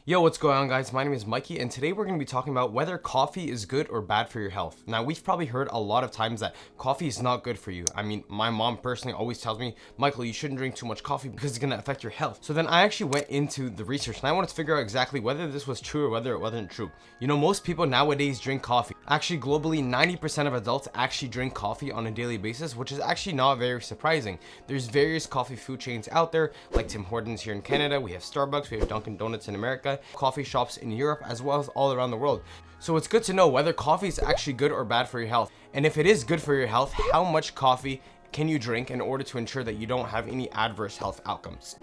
Yo, what's going on, guys? My name is Mikey, and today we're going to be talking about whether coffee is good or bad for your health. Now, we've probably heard a lot of times that coffee is not good for you. I mean, my mom personally always tells me, Michael, you shouldn't drink too much coffee because it's going to affect your health. So then I actually went into the research and I wanted to figure out exactly whether this was true or whether it wasn't true. You know, most people nowadays drink coffee. Actually, globally, 90% of adults actually drink coffee on a daily basis, which is actually not very surprising. There's various coffee food chains out there, like Tim Hortons here in Canada. We have Starbucks, we have Dunkin' Donuts in America, coffee shops in Europe, as well as all around the world. So it's good to know whether coffee is actually good or bad for your health. And if it is good for your health, how much coffee can you drink in order to ensure that you don't have any adverse health outcomes?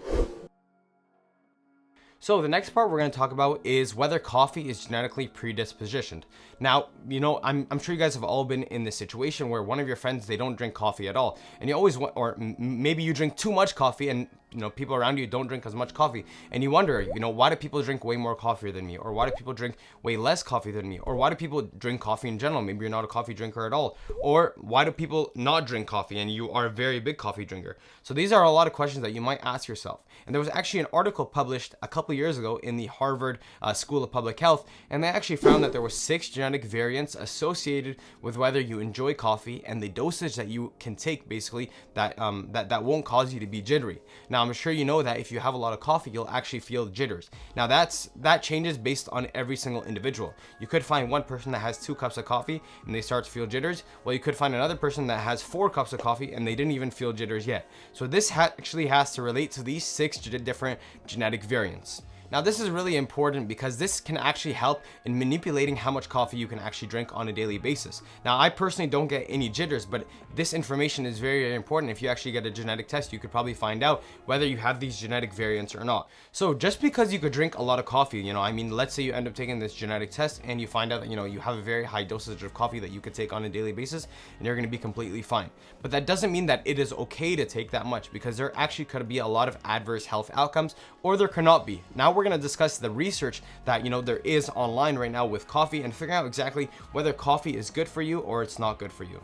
So the next part we're going to talk about is whether coffee is genetically predispositioned. Now, you know, I'm sure you guys have all been in this situation where one of your friends, they don't drink coffee at all. And you always want, or maybe you drink too much coffee and you know, people around you don't drink as much coffee. And you wonder, you know, why do people drink way more coffee than me? Or why do people drink way less coffee than me? Or why do people drink coffee in general? Maybe you're not a coffee drinker at all. Or why do people not drink coffee and you are a very big coffee drinker? So these are a lot of questions that you might ask yourself. And there was actually an article published a couple years ago in the Harvard School of Public Health, and they actually found that there were 6 genetic variants associated with whether you enjoy coffee and the dosage that you can take, basically, that won't cause you to be jittery. Now, I'm sure you know that if you have a lot of coffee, you'll actually feel jitters. Now, that changes based on every single individual. You could find one person that has 2 cups of coffee and they start to feel jitters, while you could find another person that has 4 cups of coffee and they didn't even feel jitters yet. So this actually has to relate to these 6 different genetic variants. Now, this is really important because this can actually help in manipulating how much coffee you can actually drink on a daily basis. Now, I personally don't get any jitters, but this information is very, very important. If you actually get a genetic test, you could probably find out whether you have these genetic variants or not. So just because you could drink a lot of coffee, you know, I mean, let's say you end up taking this genetic test and you find out that, you know, you have a very high dosage of coffee that you could take on a daily basis and you're going to be completely fine. But that doesn't mean that it is okay to take that much, because there actually could be a lot of adverse health outcomes, or there cannot be. Now we're going to discuss the research that, you know, there is online right now with coffee and figure out exactly whether coffee is good for you or it's not good for you.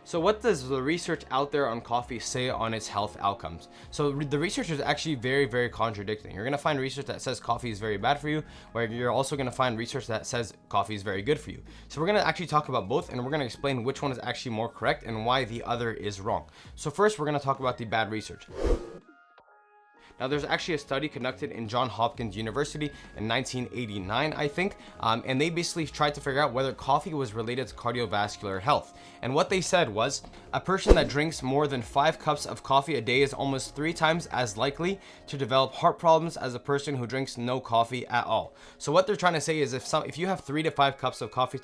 So what does the research out there on coffee say on its health outcomes? So the research is actually very, very contradicting. You're going to find research that says coffee is very bad for you, where you're also going to find research that says coffee is very good for you. So we're going to actually talk about both, and we're going to explain which one is actually more correct and why the other is wrong. So first, we're going to talk about the bad research. Now, there's actually a study conducted in Johns Hopkins University in 1989, I think, and they basically tried to figure out whether coffee was related to cardiovascular health. And what they said was, a person that drinks more than 5 cups of coffee a day is almost 3 times as likely to develop heart problems as a person who drinks no coffee at all. So what they're trying to say is, if you have 3 to 5 cups of coffee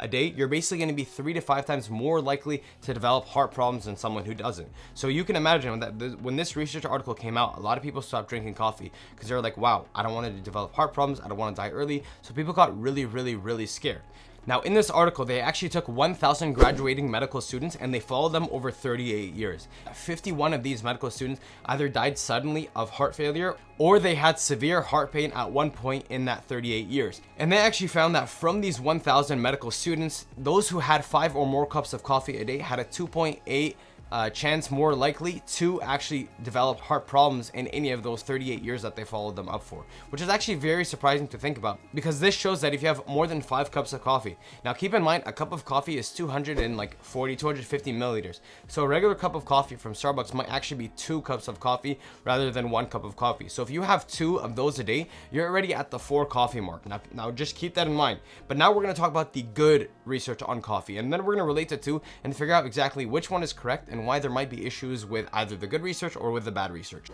a day, you're basically going to be 3 to 5 times more likely to develop heart problems than someone who doesn't. So you can imagine that when this research article came out, a lot of people stopped drinking coffee because they were like, wow, I don't want to develop heart problems, I don't want to die early. So people got really, really, really scared. Now, in this article, they actually took 1,000 graduating medical students and they followed them over 38 years. 51 of these medical students either died suddenly of heart failure or they had severe heart pain at one point in that 38 years. And they actually found that from these 1,000 medical students, those who had 5 or more cups of coffee a day had a 2.8 chance more likely to actually develop heart problems in any of those 38 years that they followed them up for, which is actually very surprising to think about, because this shows that if you have more than 5 cups of coffee, now keep in mind, a cup of coffee is 250 milliliters. So a regular cup of coffee from Starbucks might actually be 2 cups of coffee rather than 1 cup of coffee. So if you have 2 of those a day, you're already at the 4 coffee mark. Now just keep that in mind. But now we're going to talk about the good research on coffee, and then we're going to relate the two and figure out exactly which one is correct and why there might be issues with either the good research or with the bad research.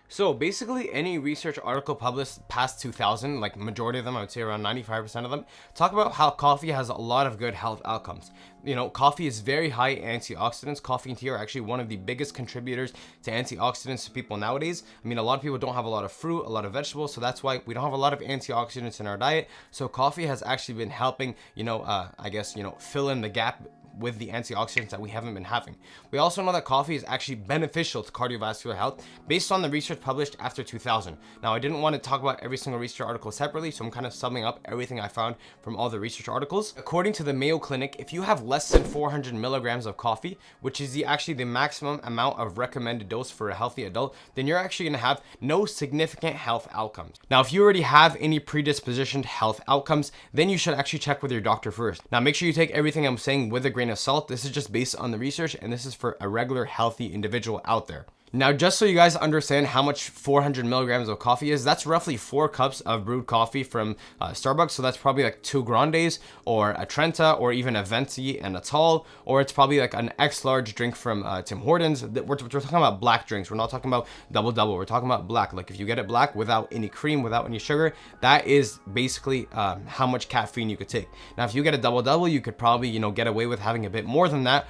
So basically, any research article published past 2000, like majority of them, I would say around 95% of them, talk about how coffee has a lot of good health outcomes. You know, coffee is very high in antioxidants. Coffee and tea are actually one of the biggest contributors to antioxidants to people nowadays. I mean, a lot of people don't have a lot of fruit, a lot of vegetables, so that's why we don't have a lot of antioxidants in our diet. So coffee has actually been helping, you know, I guess, you know, fill in the gap with the antioxidants that we haven't been having. We also know that coffee is actually beneficial to cardiovascular health based on the research published after 2000. Now, I didn't want to talk about every single research article separately, so I'm kind of summing up everything I found from all the research articles. According to the Mayo Clinic, if you have less than 400 milligrams of coffee, which is actually the maximum amount of recommended dose for a healthy adult, then you're actually going to have no significant health outcomes. Now, if you already have any predispositioned health outcomes, then you should actually check with your doctor first. Now, make sure you take everything I'm saying with a grain of salt. This is just based on the research, and this is for a regular healthy individual out there. Now, just so you guys understand how much 400 milligrams of coffee is, that's roughly 4 cups of brewed coffee from Starbucks. So that's probably like 2 Grandes or a Trenta or even a Venti and a tall, or it's probably like an X large drink from Tim Hortons. We're talking about black drinks. We're not talking about double. We're talking about black. Like if you get it black without any cream, without any sugar, that is basically how much caffeine you could take. Now, if you get a double, you could probably, get away with having a bit more than that.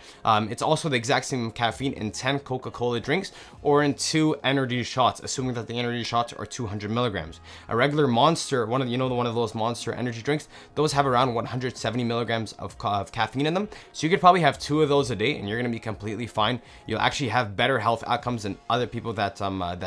It's also the exact same caffeine in 10 Coca-Cola drinks, or in 2 energy shots, assuming that the energy shots are 200 milligrams. A regular Monster, one of those Monster energy drinks, those have around 170 milligrams of caffeine in them. So you could probably have 2 of those a day, and you're gonna be completely fine. You'll actually have better health outcomes than other people that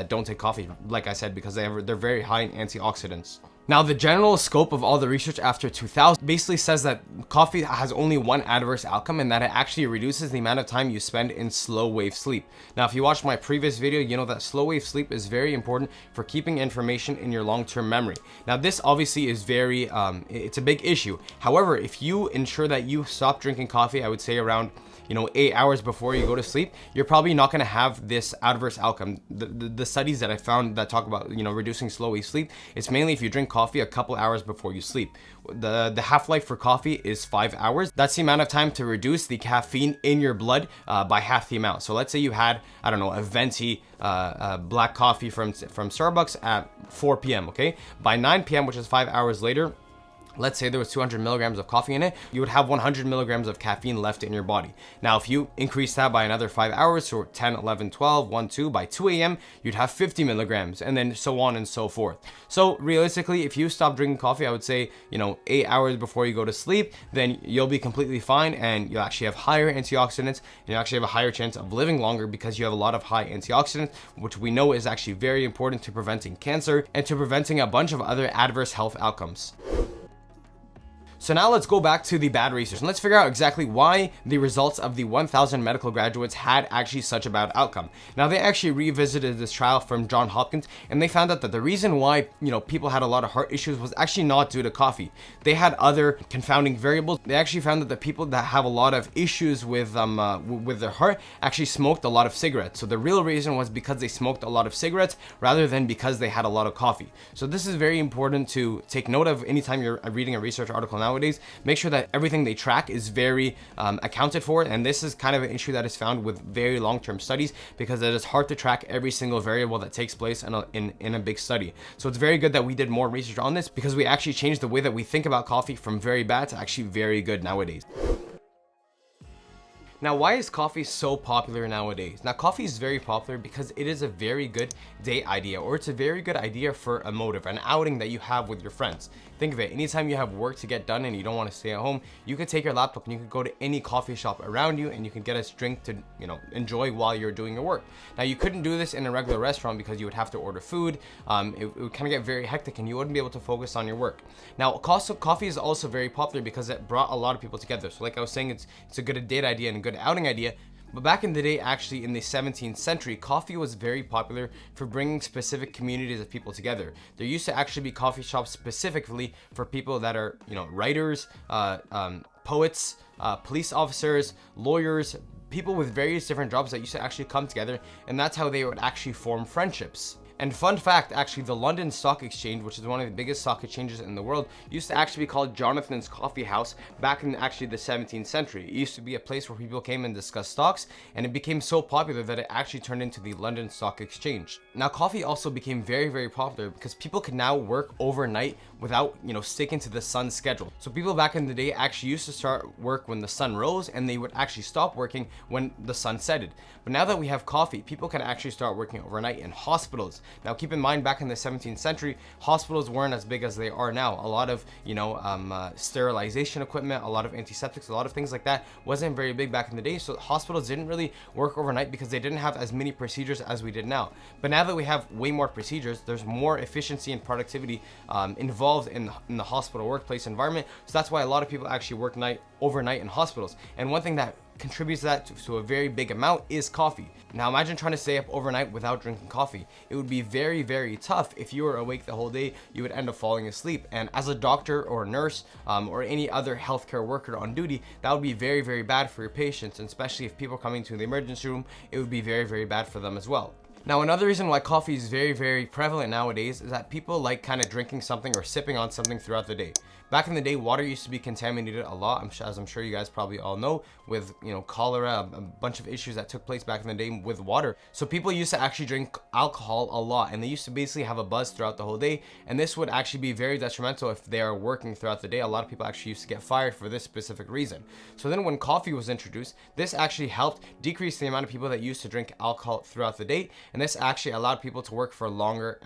don't take coffee, like I said, because they're very high in antioxidants. Now, the general scope of all the research after 2000 basically says that coffee has only one adverse outcome, and that it actually reduces the amount of time you spend in slow wave sleep. Now, if you watched my previous video, you know that slow wave sleep is very important for keeping information in your long-term memory. Now, this obviously is very, it's a big issue. However, if you ensure that you stop drinking coffee, I would say around 8 hours before you go to sleep, you're probably not going to have this adverse outcome. The studies that I found that talk about, reducing slow wave sleep, it's mainly if you drink coffee a couple hours before you sleep. The half-life for coffee is 5 hours. That's the amount of time to reduce the caffeine in your blood by half the amount. So let's say you had, a Venti black coffee from Starbucks at 4 p.m., okay? By 9 p.m., which is 5 hours later, let's say there was 200 milligrams of coffee in it, you would have 100 milligrams of caffeine left in your body. Now, if you increase that by another 5 hours, so 10, 11, 12, 1, 2, by 2 a.m., you'd have 50 milligrams, and then so on and so forth. So realistically, if you stop drinking coffee, I would say, 8 hours before you go to sleep, then you'll be completely fine, and you'll actually have higher antioxidants, and you actually have a higher chance of living longer because you have a lot of high antioxidants, which we know is actually very important to preventing cancer and to preventing a bunch of other adverse health outcomes. So now let's go back to the bad research and let's figure out exactly why the results of the 1,000 medical graduates had actually such a bad outcome. Now, they actually revisited this trial from Johns Hopkins, and they found out that the reason why, people had a lot of heart issues was actually not due to coffee. They had other confounding variables. They actually found that the people that have a lot of issues with their heart actually smoked a lot of cigarettes. So the real reason was because they smoked a lot of cigarettes rather than because they had a lot of coffee. So this is very important to take note of anytime you're reading a research article nowadays. Make sure that everything they track is very accounted for, and this is kind of an issue that is found with very long-term studies because it is hard to track every single variable that takes place in a big study. So it's very good that we did more research on this because we actually changed the way that we think about coffee from very bad to actually very good nowadays. Now, why is coffee so popular nowadays? Now, coffee is very popular because it is a very good date idea, or it's a very good idea for a motive, an outing that you have with your friends. Think of it, anytime you have work to get done and you don't want to stay at home, you could take your laptop and you could go to any coffee shop around you and you can get a drink to, enjoy while you're doing your work. Now, you couldn't do this in a regular restaurant because you would have to order food. It would kind of get very hectic and you wouldn't be able to focus on your work. Now, coffee is also very popular because it brought a lot of people together. So like I was saying, it's a good date idea and a good outing idea. But back in the day, actually in the 17th century, coffee was very popular for bringing specific communities of people together. There used to actually be coffee shops specifically for people that are, writers, poets, police officers, lawyers, people with various different jobs that used to actually come together, and that's how they would actually form friendships. And fun fact, actually, the London Stock Exchange, which is one of the biggest stock exchanges in the world, used to actually be called Jonathan's Coffee House back in actually the 17th century. It used to be a place where people came and discussed stocks, and it became so popular that it actually turned into the London Stock Exchange. Now, coffee also became very, very popular because people could now work overnight without, sticking to the sun's schedule. So people back in the day actually used to start work when the sun rose, and they would actually stop working when the sun setted. But now that we have coffee, people can actually start working overnight in hospitals, Now keep in mind, back in the 17th century, hospitals weren't as big as they are now. A lot of, sterilization equipment, a lot of antiseptics, a lot of things like that wasn't very big back in the day. So hospitals didn't really work overnight because they didn't have as many procedures as we did now. But now that we have way more procedures, there's more efficiency and productivity involved in the hospital workplace environment. So that's why a lot of people actually work overnight in hospitals. And one thing that contributes to that to a very big amount is coffee. Now imagine trying to stay up overnight without drinking coffee. It would be very, very tough. If you were awake the whole day, you would end up falling asleep. And as a doctor or a nurse or any other healthcare worker on duty, that would be very, very bad for your patients. And especially if people coming to the emergency room, it would be very, very bad for them as well. Now, another reason why coffee is very, very prevalent nowadays is that people like kind of drinking something or sipping on something throughout the day. Back in the day, water used to be contaminated a lot, as I'm sure you guys probably all know, with cholera, a bunch of issues that took place back in the day with water. So people used to actually drink alcohol a lot, and they used to basically have a buzz throughout the whole day. And this would actually be very detrimental if they are working throughout the day. A lot of people actually used to get fired for this specific reason. So then when coffee was introduced, this actually helped decrease the amount of people that used to drink alcohol throughout the day. And this actually allowed people to work for longer,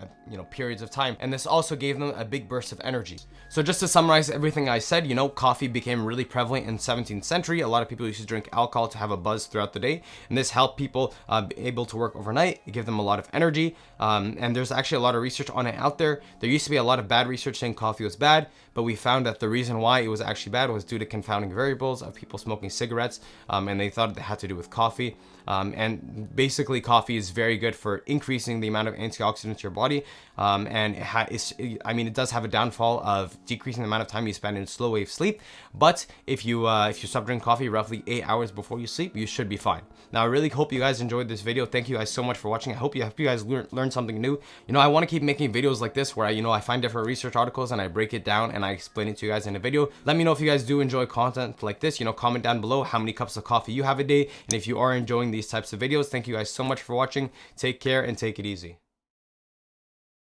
periods of time. And this also gave them a big burst of energy. So just to summarize everything I said, coffee became really prevalent in the 17th century. A lot of people used to drink alcohol to have a buzz throughout the day. And this helped people be able to work overnight. It gave them a lot of energy. And there's actually a lot of research on it out there. There used to be a lot of bad research saying coffee was bad, but we found that the reason why it was actually bad was due to confounding variables of people smoking cigarettes. And they thought it had to do with coffee. And basically coffee is very good for increasing the amount of antioxidants to your body. And it does have a downfall of decreasing the amount of time you spend in slow wave sleep. But if you stop drinking coffee roughly 8 hours before you sleep, you should be fine. Now, I really hope you guys enjoyed this video. Thank you guys so much for watching. I hope you guys learned something new. I want to keep making videos like this where I find different research articles and I break it down and I explain it to you guys in a video. Let me know if you guys do enjoy content like this. Comment down below how many cups of coffee you have a day. And if you are enjoying these types of videos, thank you guys so much for watching. Take care and take it easy.